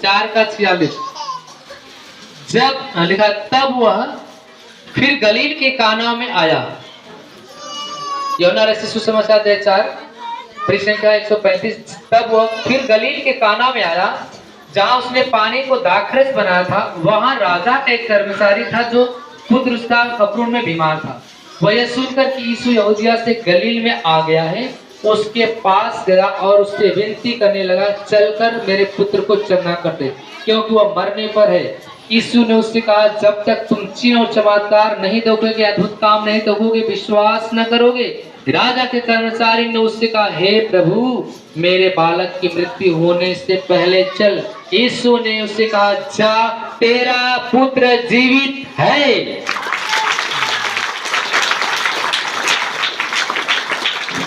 4:46 जब लिखा तब वह फिर गलील के काना में आया। यूहन्ना रचित सुसमाचार अध्याय 4 पृष्ठ संख्या 135। तब वह फिर गलील के काना में आया जहां उसने पानी को दाखरस बनाया था। वहां राजा का एक कर्मचारी था जो पुत्र उसका कफरनहूम में बीमार था। वह यह सुनकर कि यीशु यहूदिया से गलील में आ गया है उसके पास गया और उससे विनती करने लगा, चलकर मेरे पुत्र को चंगा कर दे क्योंकि वह मरने पर है। यीशु ने उससे कहा, जब तक तुम चिन्ह और चमत्कार नहीं देखोगे, अद्भुत काम नहीं देखोगे, विश्वास न करोगे। राजा के कर्मचारी ने उससे कहा, हे प्रभु, मेरे बालक की मृत्यु होने से पहले चल। यीशु ने उससे कहा, जा, तेरा पुत्र जीवित है।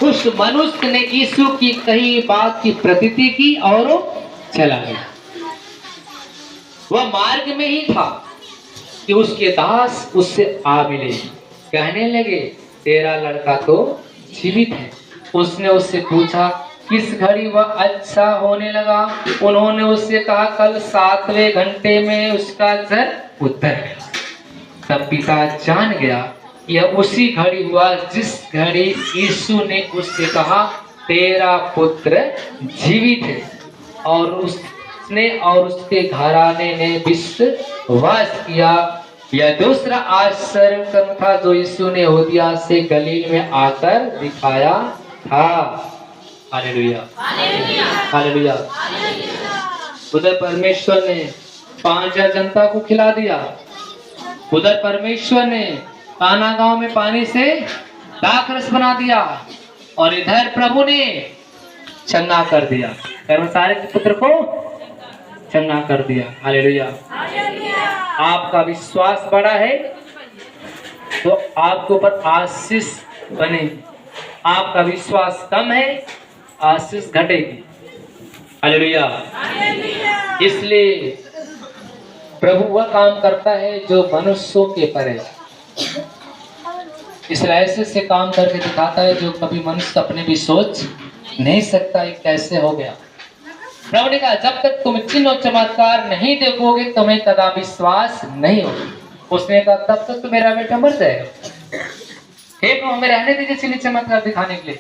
उस मनुष्य ने यीशु की कही बात की प्रतीति की और चला गया। वह मार्ग में ही था कि उसके दास उससे आ मिले, कहने लगे, तेरा लड़का तो जीवित है। उसने उससे पूछा, किस घड़ी वह अच्छा होने लगा? उन्होंने उससे कहा, कल 7वें घंटे में उसका जर उतर गया। तब पिता जान गया यह उसी घड़ी हुआ जिस घड़ी यीशु ने उससे कहा, तेरा पुत्र जीवित है। और उसने और उसके घराने ने विश्वास किया। यह दूसरा आश्चर्य कर्म था जो यीशु ने यहूदिया से गलील में आकर दिखाया था। Hallelujah, hallelujah. उधर परमेश्वर ने 5000 जनता को खिला दिया। उधर परमेश्वर ने काना गांव में पानी से दाखरस बना दिया और इधर प्रभु ने चंगा कर दिया, कर्मचारी के पुत्र को चंगा कर दिया। हालेलुया। आपका विश्वास बड़ा है तो आपके ऊपर आशीष बनेगी। आपका विश्वास कम है, आशीष घटेगी। हालेलुया। इसलिए प्रभु वह काम करता है जो मनुष्यों के पर है। इसलिए ऐसे से काम करके दिखाता है जो कभी मनुष्य अपने भी सोच नहीं सकता ये कैसे हो गया। प्रभु ने कहा, जब तक तुम चिन्ह और चमत्कार नहीं देखोगे तुम्हें कदा विश्वास नहीं होगा। उसने कहा, तब तक तो मेरा बेटा मर जाएगा। हे प्रभु, हमें रहने दीजिए चिन्ह चमत्कार दिखाने के लिए,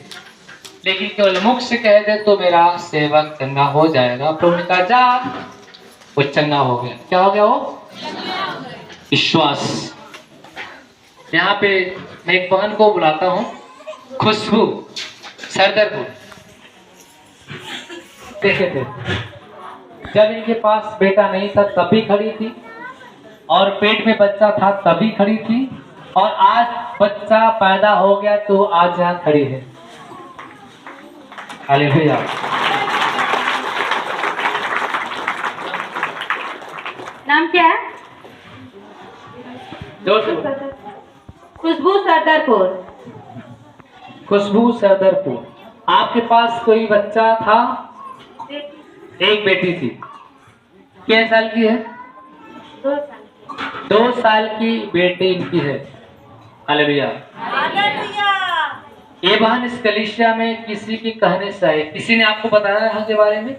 लेकिन केवल मुख से कह दे तो मेरा सेवक चंगा हो जाएगा। प्रभु ने कहा, जा। वो चंगा हो गया। क्या हो गया? वो विश्वास। यहाँ पे मैं एक बहन को बुलाता हूँ, खुशबू सरदरपुर। देखे थे जब इनके पास बेटा नहीं था तभी खड़ी थी, और पेट में बच्चा था तभी खड़ी थी, और आज बच्चा पैदा हो गया तो आज यहाँ खड़ी है। हालेलुया। नाम क्या है? खुशबू सरदरपुर। खुशबू सरदरपुर। आपके पास कोई बच्चा था? एक बेटी थी। कितने साल की है? 2 साल। 2 साल की बेटी इनकी है। हालेलुया। ये बहन इस कलीसिया में किसी की कहने से आई। किसी ने आपको बताया यहाँ के बारे में?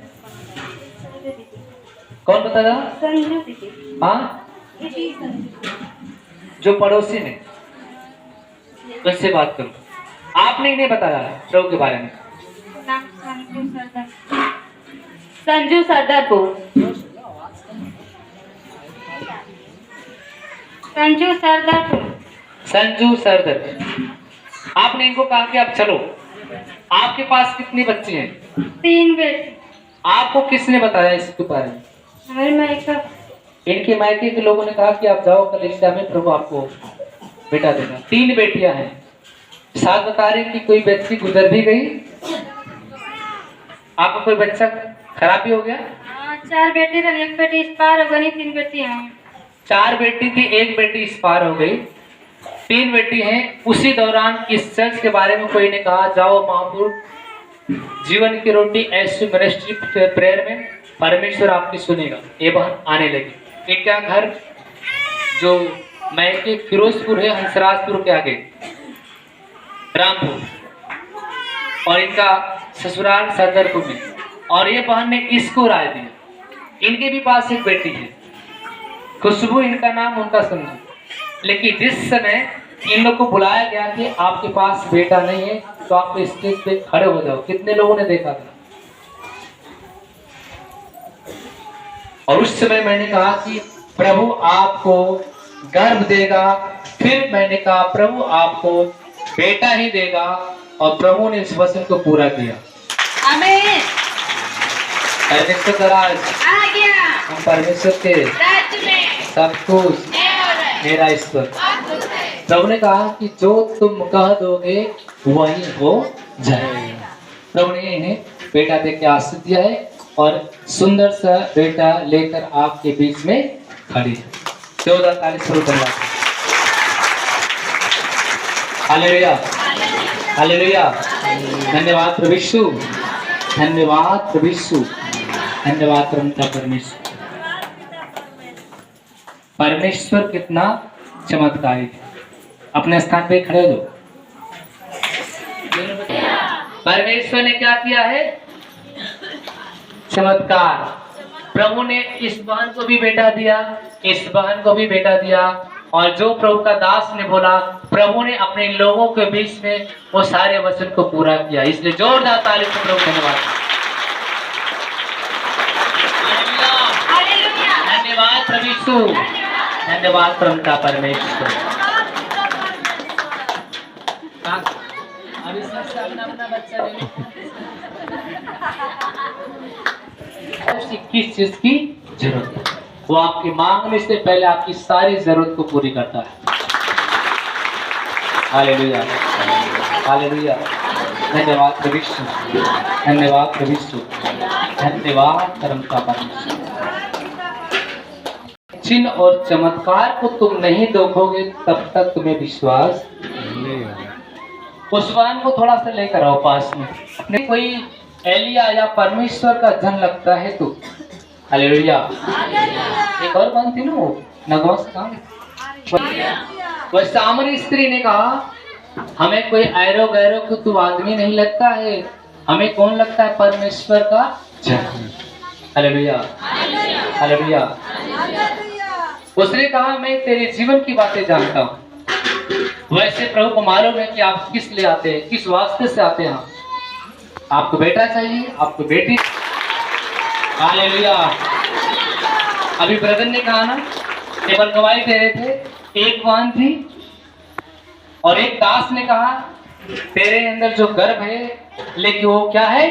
कौन बताया? संजू दीदी। हाँ, जो पड़ोसी ने। उससे बात करो। आपने इन्हें बताया प्रभु के बारे में? नाम संजू सरदरपुर। संजू सरदरपुर। संजू सरदरपुर। आपने इनको कहा कि आप चलो। आपके पास कितनी बच्ची हैं? 3 बेटे। आपको किसने बताया इसके बारे में? हमारे मायका। इनके मायके के लोगों ने कहा कि आप जाओ कलीसिया में, प्रभु आपको बेटा देगा। 3 बेटियां हैं। साथ बता रहे कि कोई बच्ची गुजर भी गई। आपका कोई बच्चा खराबी हो गया? 4 बेटे थे, 1 बेटी एक्सपायर हो गई, 3 बेटी हैं। 4 बेटी थी, 1 बेटी एक्सपायर हो गई, 3 बेटी हैं। उसी दौरान इस चर्च के बारे में कोई ने कहा, जाओ महापुर जीवन की रोटी ऐसी मिनिस्ट्री प्रेयर में परमेश्वर आपकी सुनेगा। ये बहन आने लगी। एक क्या घर जो मैके फिरोजपुर है, हंसराजपुर के आगे रामपुर, और इनका ससुराल सरदरपुर में। और ये बहन ने इसको राय दिया इनके भी पास एक बेटी है, खुशबू इनका नाम, उनका समझो। लेकिन जिस समय इन लोग को बुलाया गया कि आपके पास बेटा नहीं है तो आप स्टेज पे खड़े हो जाओ, कितने लोगों ने देखा था? और उस समय मैंने कहा कि प्रभु आपको गर्भ देगा, फिर मैंने कहा प्रभु आपको बेटा ही देगा, और प्रभु ने इस वचन को पूरा किया। आमीन। परमेश्वर का राज आ गया। हम परमेश्वर के राज्य में सब कुछ मेरा ईश्वर। प्रभु ने कहा कि जो तुम कह दोगे वही हो जाएगा। प्रभु ने इन्हें बेटा दे के आशीष दिया है और सुंदर सा बेटा लेकर आपके बीच में खड़ी है। 14:40 शुरू करना। Hallelujah, hallelujah. धन्यवाद प्रभु यीशु, धन्यवाद प्रभु यीशु, धन्यवाद परमपिता परमेश्वर। परमेश्वर कितना चमत्कारी है। अपने स्थान पे खड़े हो जाओ। परमेश्वर ने क्या किया है? चमत्कार। प्रभु ने इस बहन को भी बेटा दिया, इस बहन को भी बेटा दिया, और जो प्रभु का दास ने बोला, प्रभु ने अपने लोगों के बीच में वो सारे वचन को पूरा किया। इसलिए जोरदार ताली से प्रभु धन्यवाद। धन्यवाद प्रभु यीशु, धन्यवाद परमपिता परमेश्वर। अभी सबसे अपना बच्चा ले लो। किस चीज की जरूरत है वो आपकी मांगने से पहले आपकी सारी जरूरत को पूरी करता है। Hallelujah, hallelujah. धन्यवाद प्रभु यीशु, धन्यवाद प्रभु यीशु, धन्यवाद परमपिता परमेश्वर। चिन्ह और चमत्कार को तुम नहीं देखोगे तब तक तुम्हें विश्वास नहीं होगा। उस बहन को थोड़ा सा लेकर आओ पास में। अपने कोई एलिया या परमेश्वर का जन लगता है तो हालेलुया। एक और बहन थी ना, वो नगवा से कहा, वह सामरी स्त्री ने कहा, हमें कोई ऐरो गैरो को तू आदमी नहीं लगता है, हमें कौन लगता है? परमेश्वर का जन। Hallelujah, hallelujah. उसने कहा, मैं तेरे जीवन की बातें जानता हूँ। वैसे प्रभु को मालूम है कि आप किस लिए आते हैं, किस वास्ते से आते हैं। आपको बेटा चाहिए, आपको बेटी। हालेलुया। अभी ब्रदर ने कहा ना, केवल गवाही दे रहे थे। एक बहन थी और एक दास ने कहा, तेरे अंदर जो गर्भ है, लेकिन वो क्या है?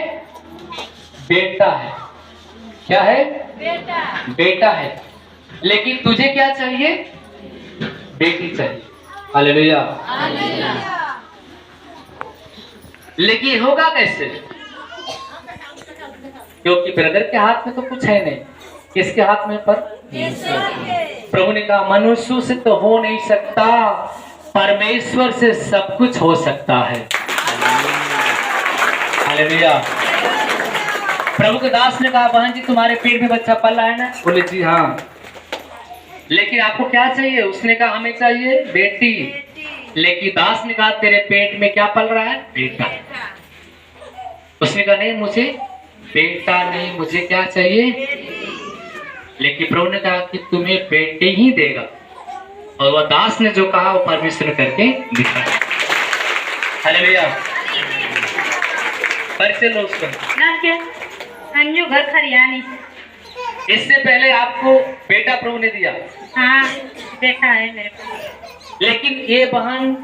बेटा है। क्या है? बेटा। बेटा है। लेकिन तुझे क्या चाहिए? बेटी चाहिए। हालेलुया। लेकिन होगा कैसे? क्योंकि ब्रदर के हाथ में तो कुछ है नहीं। किसके हाथ में? पर प्रभु ने कहा, मनुष्य से तो हो नहीं सकता, परमेश्वर से सब कुछ हो सकता है। हालेलुया। प्रभु के दास ने कहा, बहन जी तुम्हारे पेट में बच्चा पल रहा है ना? बोले जी हाँ। लेकिन आपको क्या चाहिए? उसने कहा, हमें चाहिए बेटी। लेकिन दास ने कहा, तेरे पेट में क्या पल रहा है? बेटा। उसने कहा, नहीं मुझे बेटा नहीं, मुझे क्या चाहिए? लेकिन प्रभु ने कहा कि तुम्हें बेटे ही देगा। और वह दास ने जो कहा वो परमेश्वर ने करके दिखाया। हालेलुया। परिचय लो उसका। नाम क्या? अंजू, घर खरियानी। इससे पहले आपको बेटा प्रभु ने दिया। हाँ, बेटा है मेरे पास। लेकिन ये बहन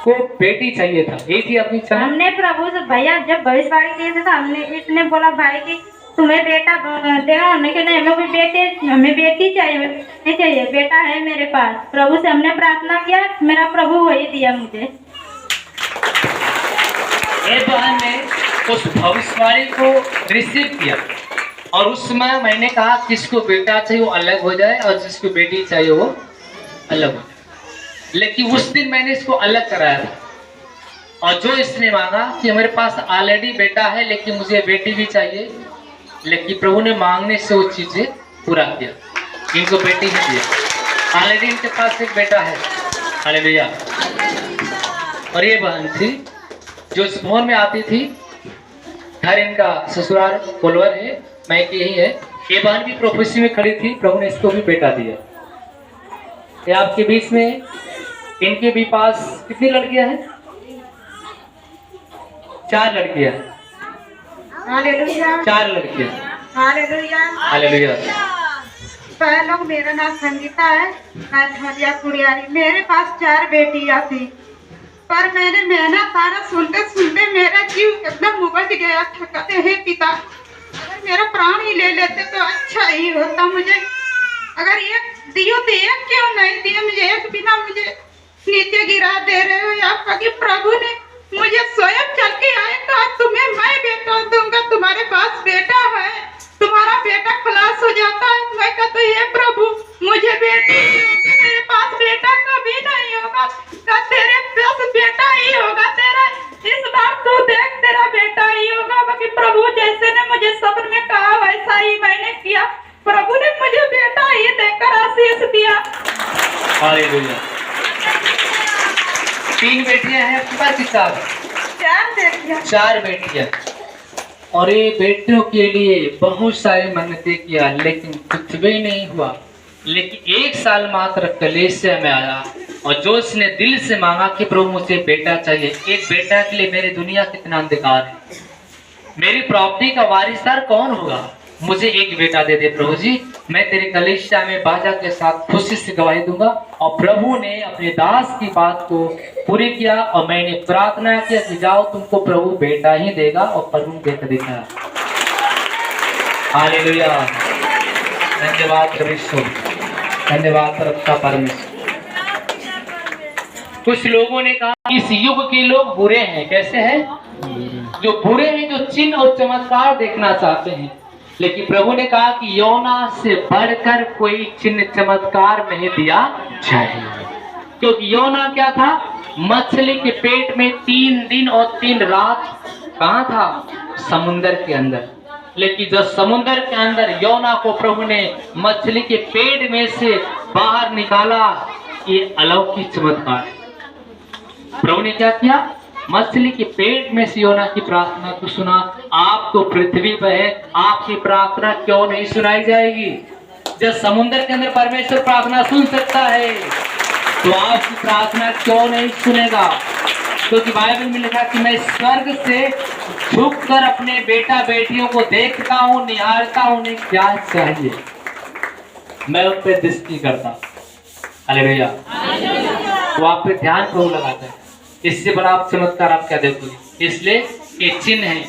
को बेटी चाहिए था। ये थी अपनी चाह। हमने प्रभु से, भैया जब भविष्यवाणी किए थे तो हमने, इसने बोला भाई कि तुम्हें बेटा देगा। हमने कहा नहीं, हमें कोई बेटे, हमें बेटी चाहिए, नहीं चाहिए, बेटा है मेरे पास। प्रभु से हमने प्रार्थना किया, मेरा प्रभु वही दिया मुझे। ये बहन ने उस भविष्यवाणी को रिसीव किया और उस समय मैंने कहा जिसको बेटा चाहिए वो अलग हो जाए और जिसको बेटी चाहिए वो अलग हो जाए। लेकिन उस दिन मैंने इसको अलग कराया था और जो इसने मांगा कि मेरे पास ऑलरेडी बेटा है लेकिन मुझे बेटी भी चाहिए, लेकिन प्रभु ने मांगने से वो चीजें पूरा किया, इनको बेटी ही दिया। ऑलरेडी इनके पास एक बेटा है। हालेलुया। और ये बहन थी जो इस भवन में आती थी। घर इनका ससुराल कोलवर है, मैके यही है। ये बहन भी प्रोफेसी में खड़ी थी, प्रभु ने इसको भी बेटा दिया। ये आपके बीच में इनके भी पास कितनी लड़कियां हैं? 4 लड़कियां। हालेलुया, 4 लड़कियां। Hallelujah, hallelujah. पहले मेरा नाम संगीता है, मैं धनिया कुड़ियारी। मेरे पास 4 बेटियां थी, पर मैंने मेहनत सारा सुनते सुनते मेरा जीव एकदम उबज गया था। कहते हे पिता, अगर मेरा प्राण ही ले लेते तो अच्छा ही होता। मुझे अगर एक दियो तो एक क्यों नहीं दिए? मुझे एक बिना मुझे नीचे गिरा दे रहे हो। या कि प्रभु ने मुझे स्वयं चल के आए, कहा तुम्हें मैं बेटा दूंगा, तुम्हारे पास बेटा है, तुम्हारा बेटा खलास हो जाता है। मैं कहता ये प्रभु मुझे बेटी, मेरे पास बेटा कभी नहीं होगा, तेरे पास बेटा ही होगा, तेरा इस बार तू देख तेरा बेटा ही होगा। बाकी प्रभु जैसे ने मुझे सब्र में कहा वैसा ही मैंने किया। प्रभु ने मुझे बेटा ही देकर आशीष दिया। हालेलुया। 3 बेटियां हैं आपके पास? 4 बेटियां। 4 बेटियां। और ये बेटियों के लिए बहुत सारी मन्नतें किया, लेकिन कुछ भी नहीं हुआ। लेकिन 1 साल मात्र कलेसिया में आया और जो उसने दिल से मांगा कि प्रभु मुझे बेटा चाहिए। एक बेटा के लिए मेरी दुनिया कितना अंधकार है, मेरी प्रॉपर्टी का वारिसदार कौन होगा? मुझे एक बेटा दे दे प्रभु जी, मैं तेरे कलेसिया में बाजा के साथ खुशी से गवाही दूंगा। और प्रभु ने अपने दास की बात को पूरी किया और मैंने प्रार्थना किया कि जाओ तुमको प्रभु बेटा ही देगा, और प्रभु ने देकर दिखाया। हालेलुया। धन्यवाद परमेश्वर, धन्यवाद रखता परमेश्वर। कुछ लोगों ने कहा इस युग के लोग बुरे हैं। कैसे हैं? जो बुरे हैं, जो चिन्ह और चमत्कार देखना चाहते हैं। लेकिन प्रभु ने कहा कि योना से बढ़कर कोई चिन्ह चमत्कार नहीं दिया जाए। क्योंकि योना क्या था? मछली के पेट में 3 दिन और 3 रात कहाँ था? समुद्र के अंदर। लेकिन जब समुद्र के अंदर योना को प्रभु ने मछली के पेट में से बाहर निकाला, ये अलौकिक चमत्कार। प्रभु ने क्या किया? मछली के पेट में से योना की प्रार्थना को सुना। आप तो पृथ्वी पर है, आपकी प्रार्थना क्यों नहीं सुनाई जाएगी? जब समुद्र के अंदर परमेश्वर प्रार्थना सुन सकता है, तो आपकी प्रार्थना क्यों नहीं सुनेगा? क्योंकि बाइबल में लिखा कि मैं स्वर्ग से झुककर अपने बेटा बेटियों को देखता हूँ, निहारता हूँ, उन्हें क्या चाहिए मैं उन पर दृष्टि करता हूँ। हालेलुया। तो आप पे ध्यान प्रभु लगाता है। इससे बड़ा आप चमत्कार आप क्या देखोगे? इसलिए ये चिन्ह है,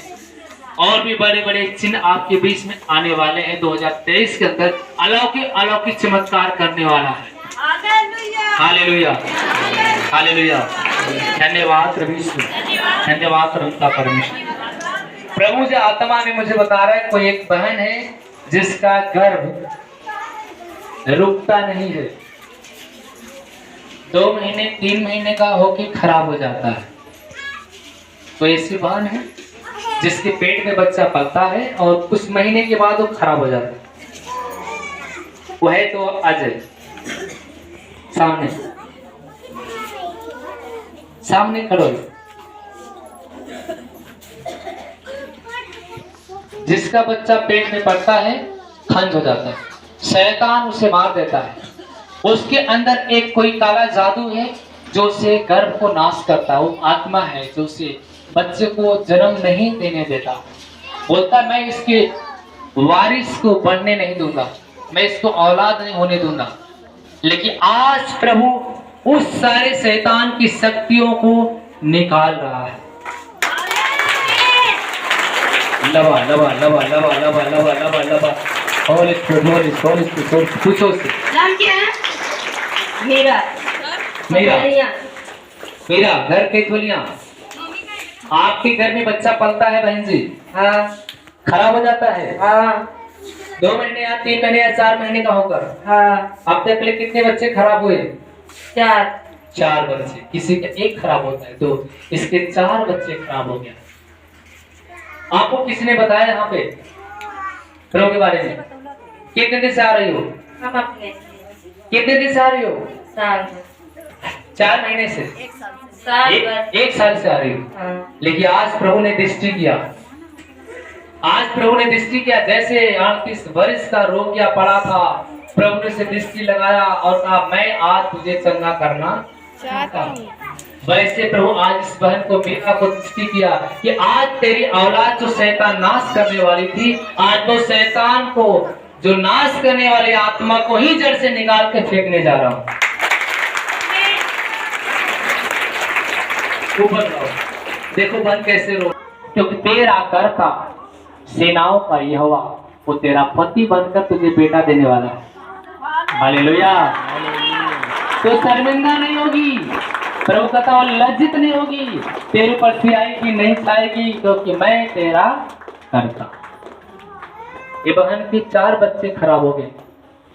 और भी बड़े बड़े चिन्ह आपके बीच में आने वाले हैं। 2023 के अंदर अलौकिक चमत्कार करने वाला है। Hallelujah, hallelujah. धन्यवाद परमेश्वर, धन्यवाद परमेश्वर। प्रभु जो आत्मा में मुझे बता रहा है, कोई एक बहन है जिसका गर्भ रुकता नहीं है, 2 महीने 3 महीने का होके खराब हो जाता है। तो ऐसी बहन है जिसके पेट में बच्चा पलता है और कुछ महीने के बाद वो खराब हो जाता है। वो है तो अजय, सामने खड़ो। जिसका बच्चा पेट में पड़ता है, खंज हो जाता है, शैतान उसे मार देता है। उसके अंदर एक कोई काला जादू है जो उसे गर्भ को नाश करता है। वो आत्मा है जो उसे बच्चे को जन्म नहीं देने देता। बोलता मैं इसके वारिस को बनने नहीं दूंगा, मैं इसको औलाद नहीं होने दूंगा। लेकिन आज प्रभु उस सारे शैतान की शक्तियों को निकाल रहा है। लबा लबा लबा लबा लबा लबा लबा लबा। पूछो उससे नाम क्या है? मीरा। मीरा घर के खोलिया। आपके घर में बच्चा पलता है बहन जी? हाँ। खराब हो जाता है? हाँ। 2 महीने या 3 महीने या 4 महीने का होकर? हाँ। अब तक के कितने बच्चे खराब हुए? 4 बच्चे। किसी का 1 खराब होता है, 2, इसके 4 बच्चे खराब हो गया। आपको किसने बताया यहाँ पे प्रभु के बारे में? कितने दिन से आ रही हो? हम अपने। कितने दिन से आ रही हो? 4 महीने से? 1 साल से आ रही हो। हाँ। लेकिन आज प्रभु ने दृष्टि किया, आज प्रभु ने दृष्टि किया, जैसे 38 वर्ष का रोगिया पड़ा था, प्रभु ने से दृष्टि लगाया और कहा मैं आज तुझे चंगा करना चाहता हूँ। वैसे प्रभु आज इस बहन को मीरा को दृष्टि किया कि आज तेरी औलाद जो शैतान नाश करने वाली थी, आज वो शैतान को जो नाश करने वाली आत्मा को ही जड़ से निकाल के फेंकने जा रहा हूँ। ऊपर देखो बहन कैसे रो, क्योंकि तेरा कर्ता सेनाओं का यहोवा वो तेरा पति बनकर तुझे बेटा देने वाला है। हालेलुया। तो शर्मिंदा नहीं होगी, प्रभु कहता और लज्जित नहीं होगी, तेरे पर सियाएगी नहीं छाएगी, क्योंकि मैं तेरा करता। ये बहन के 4 बच्चे खराब हो गए,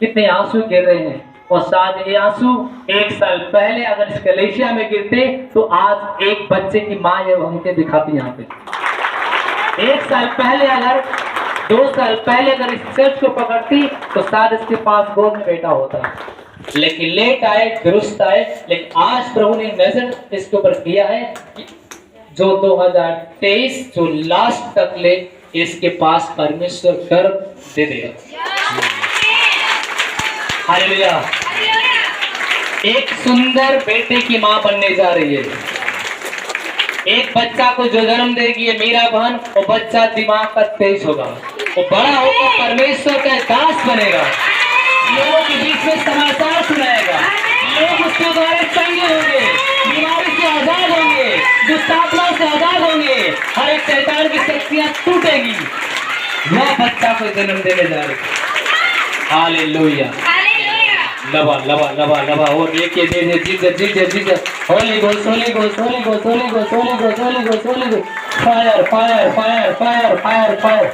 कितने आंसू गिर रहे हैं, और शायद ये आंसू 1 साल पहले अगर इस कलेशिया में गिरते तो आज एक बच्चे की माँ ये हमके दिखाती यहाँ पे। 1 साल पहले अगर 2 साल पहले अगर इस चर्च को पकड़ती तो शायद इसके पास गोद में बेटा होता, लेकिन लेट आए दुरुस्त आए। लेकिन आज प्रभु ने नजर इसके ऊपर किया है कि जो 2023 जो लास्ट तक ले इसके पास परमेश्वर गर्भ दे देगा। हालेलुया। एक सुंदर बेटे की मां बनने जा रही है। एक बच्चा को जो जन्म देगी ये मीरा बहन, वो बच्चा दिमाग का तेज होगा, वो बड़ा होकर परमेश्वर का दास बनेगा, लोगों के बीच में समाचार सुनाएगा, लोग उसके द्वारा चंगे होंगे, बीमारी से आजाद होंगे, दुष्टात्मा से आजाद होंगे, हर एक शैतान की शक्तियां टूटेगी। वह बच्चा को जन्म देने जा रही है। हालेलुया। लबा लबा लबा लबा और लेके दे दे Jesus Jesus Jesus Holi Ghosh Holi Ghosh Holi Ghosh Holi Ghosh Holi Ghosh Holi Ghosh Holi Ghosh fire fire fire fire fire fire.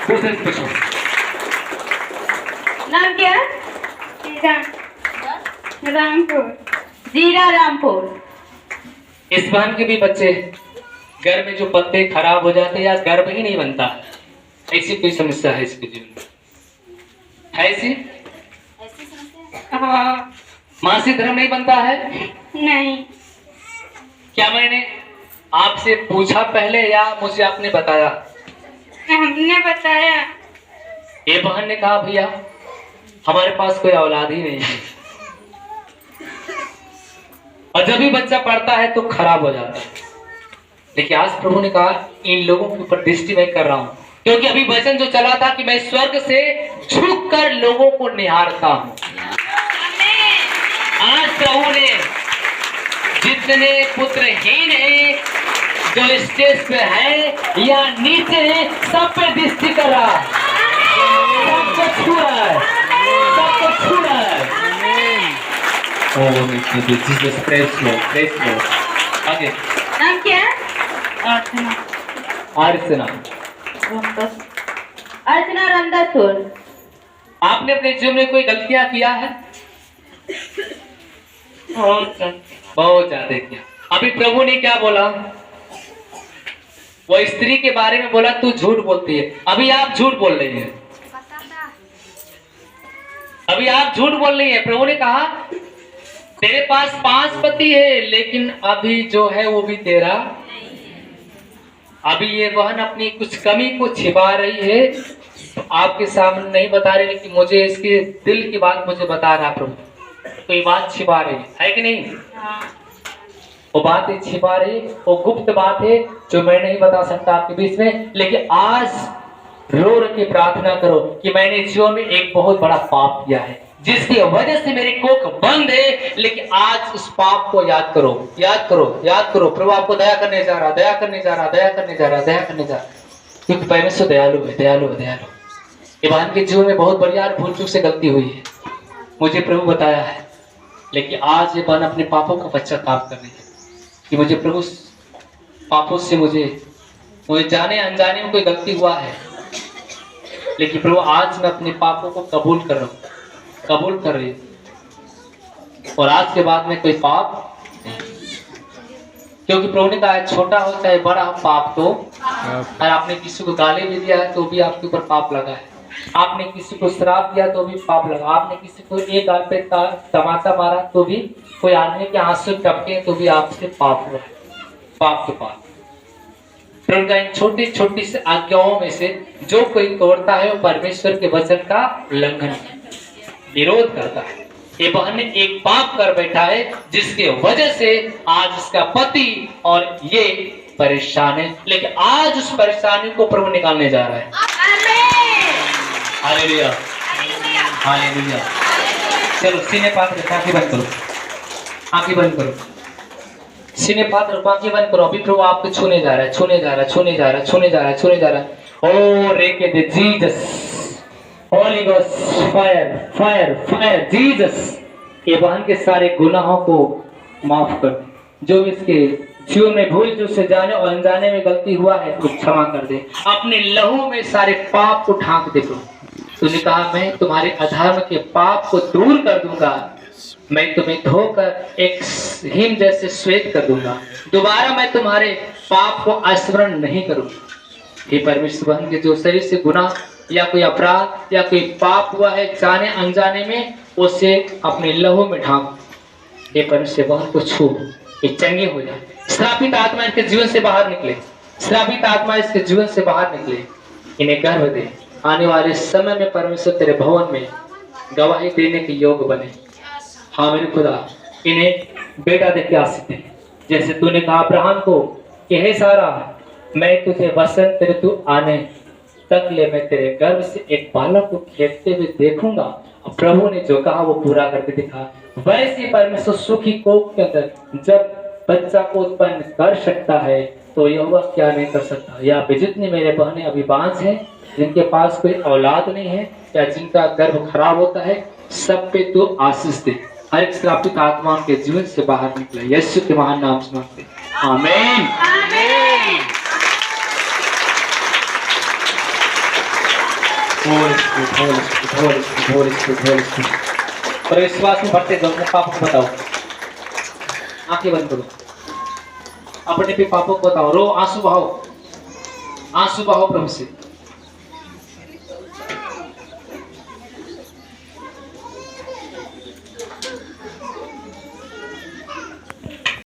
दूसरे पूछो नाम क्या? रामपुर, जीरा रामपुर। इस बहन के भी बच्चे घर में जो पत्ते खराब हो जाते हैं या गर्भ ही नहीं बनता, ऐसी कोई समस्या है इसके जीवन में? है ऐसी? हाँ। मासिक धर्म नहीं बनता है? नहीं। क्या मैंने आपसे पूछा पहले या मुझे आपने बताया? हमने बताया। ये बहन ने कहा भैया हमारे पास कोई औलाद ही नहीं है, और जब भी बच्चा पढ़ता है तो खराब हो जाता है। लेकिन आज प्रभु ने कहा इन लोगों के ऊपर दृष्टि मैं कर रहा हूं, क्योंकि अभी वचन जो चला था कि मैं स्वर्ग से झुक कर लोगों को निहारता हूं। आज प्रभु ने जितने पुत्रहीन हैं जो स्टेज पे है या नीचे है, सब पे दृष्टि कर रहा है, सबको छू रहा है, सबको छू रहा है। जीसस प्रेज लो आगे। नाम क्या? अर्चना। अर्चना रामदासपुर। आपने अपने जीवन में कोई गलतियां किया है? बहुत ज्यादा किया। अभी प्रभु ने क्या बोला? वो स्त्री के बारे में बोला तू झूठ बोलती है। अभी आप झूठ बोल रही हैं, अभी आप झूठ बोल रही हैं। प्रभु ने कहा तेरे पास 5 पति है, लेकिन अभी जो है वो भी तेरा। अभी ये बहन अपनी कुछ कमी को छिपा रही है, तो आपके सामने नहीं बता रही, लेकिन मुझे इसके दिल की बात मुझे बता रहा प्रभु, तो ये बात छिपा रही है कि नहीं? वो बात छिपा रही, वो गुप्त बात है जो मैं नहीं बता सकता आपके बीच में। लेकिन आज रो के प्रार्थना करो कि मैंने जीवन में एक बहुत बड़ा पाप किया है, जिसकी वजह से मेरी कोख बंद है। लेकिन आज उस पाप को याद करो, याद करो, याद करो। प्रभु आपको दया करने जा रहा, दया करने जा रहा, दया करने जा रहा, दया करने जा रहा, क्योंकि परमेश्वर दयालु है, दयालु है, दयालु। इबान के जीवन में बहुत बड़ी भूल चूक से गलती हुई है, मुझे प्रभु बताया है। लेकिन आज ये बहन अपने पापों का पश्चाताप कर रही है कि मुझे प्रभु पापों से मुझे जाने अनजाने में कोई गलती हुआ है, लेकिन प्रभु आज मैं अपने पापों को कबूल कर रहा हूँ, कबूल कर रही हूँ, और आज के बाद में कोई पाप नहीं। क्योंकि प्रभु ने कहा छोटा हो चाहे बड़ा हो पाप तो, और आपने किसी को गाली भी दिया है तो भी आपके ऊपर पाप लगा है, आपने किसी को श्राप दिया तो भी पाप लगा, आपने किसी को एक गाल पे तमाचा मारा तो भी, कोई आदमी के आंसू टपके तो भी आपसे पाप हुआ, पाप के पाप। प्रभु का इन छोटी छोटी से आज्ञाओं में से जो कोई तोड़ता है वो परमेश्वर के वचन का उल्लंघन विरोध करता है। ये बहन ने एक पाप कर बैठा है जिसके वजह से आज इसका पति और ये परेशान है, लेकिन आज उस परेशानी को प्रभु निकालने जा रहा है। Hallelujah, hallelujah. चलो सीने पात्र आंखें बंद करो, आंखें बंद करो, सीने पात्र आंखें बंद करो। अभी प्रभु आपको छूने जा रहा है, छूने जा रहा है, छूने जा रहा है, छूने जा रहा है, छूने जा रहा है। ओ रेके दे Jesus, holy ghost fire fire fire Jesus. ये बहन के सारे गुनाहों को माफ कर दे, जो इसके जीवन में भूल जो से जाने और अनजाने में गलती हुआ है तो क्षमा कर दे। अपने लहू में सारे पाप को ढांक दे प्रभु। तूने कहा मैं तुम्हारे अधर्म के पाप को दूर कर दूंगा, मैं तुम्हें धोकर एक हिम जैसे श्वेत कर दूंगा, दोबारा मैं तुम्हारे पाप को स्मरण नहीं करूंगा। हे परमेश्वर, बहन के जो शरीर से गुनाह या कोई अपराध या कोई पाप हुआ है जाने अनजाने में, उसे अपने लहू में ढांक। हे परमेश्वर, बहन को छू, ये चंगे हो जाए। श्रापित आत्मा इसके जीवन से बाहर निकले, श्रापित आत्मा इसके जीवन से बाहर निकले। इन्हें गर्व दे, आने वाले समय में परमेश्वर तेरे भवन में गवाही देने के योग्य बने। हाँ मेरे खुदा, इन्हें बेटा दे के आशीष दे, जैसे तूने कहा अब्राहम को कि हे सारा, मैं तुझे वसंत ऋतु आने तक ले मैं तेरे गर्भ से एक बालक को खेलते हुए देखूंगा। प्रभु ने जो कहा वो पूरा करके दिखा। वैसे परमेश्वर सुखी कोख के अंदर जब बच्चा को उत्पन्न कर सकता है तो यहोवा क्या नहीं कर सकता। या जितने मेरे बहनें अभी बांझ हैं, जिनके पास कोई औलाद नहीं है या जिनका गर्भ खराब होता है, सब पे तू आशीष दे। हर एक श्रापित आत्मा के जीवन से बाहर निकले, यीशु के महान नाम से मांगते हैं, आमीन। और विश्वास में बढ़ते जाओ। पापों को बताओ, आंखें बंद करो, अपने भी पापों को बताओ, रो, आंसू बहाओ, आंसू बहाओ प्रभु से।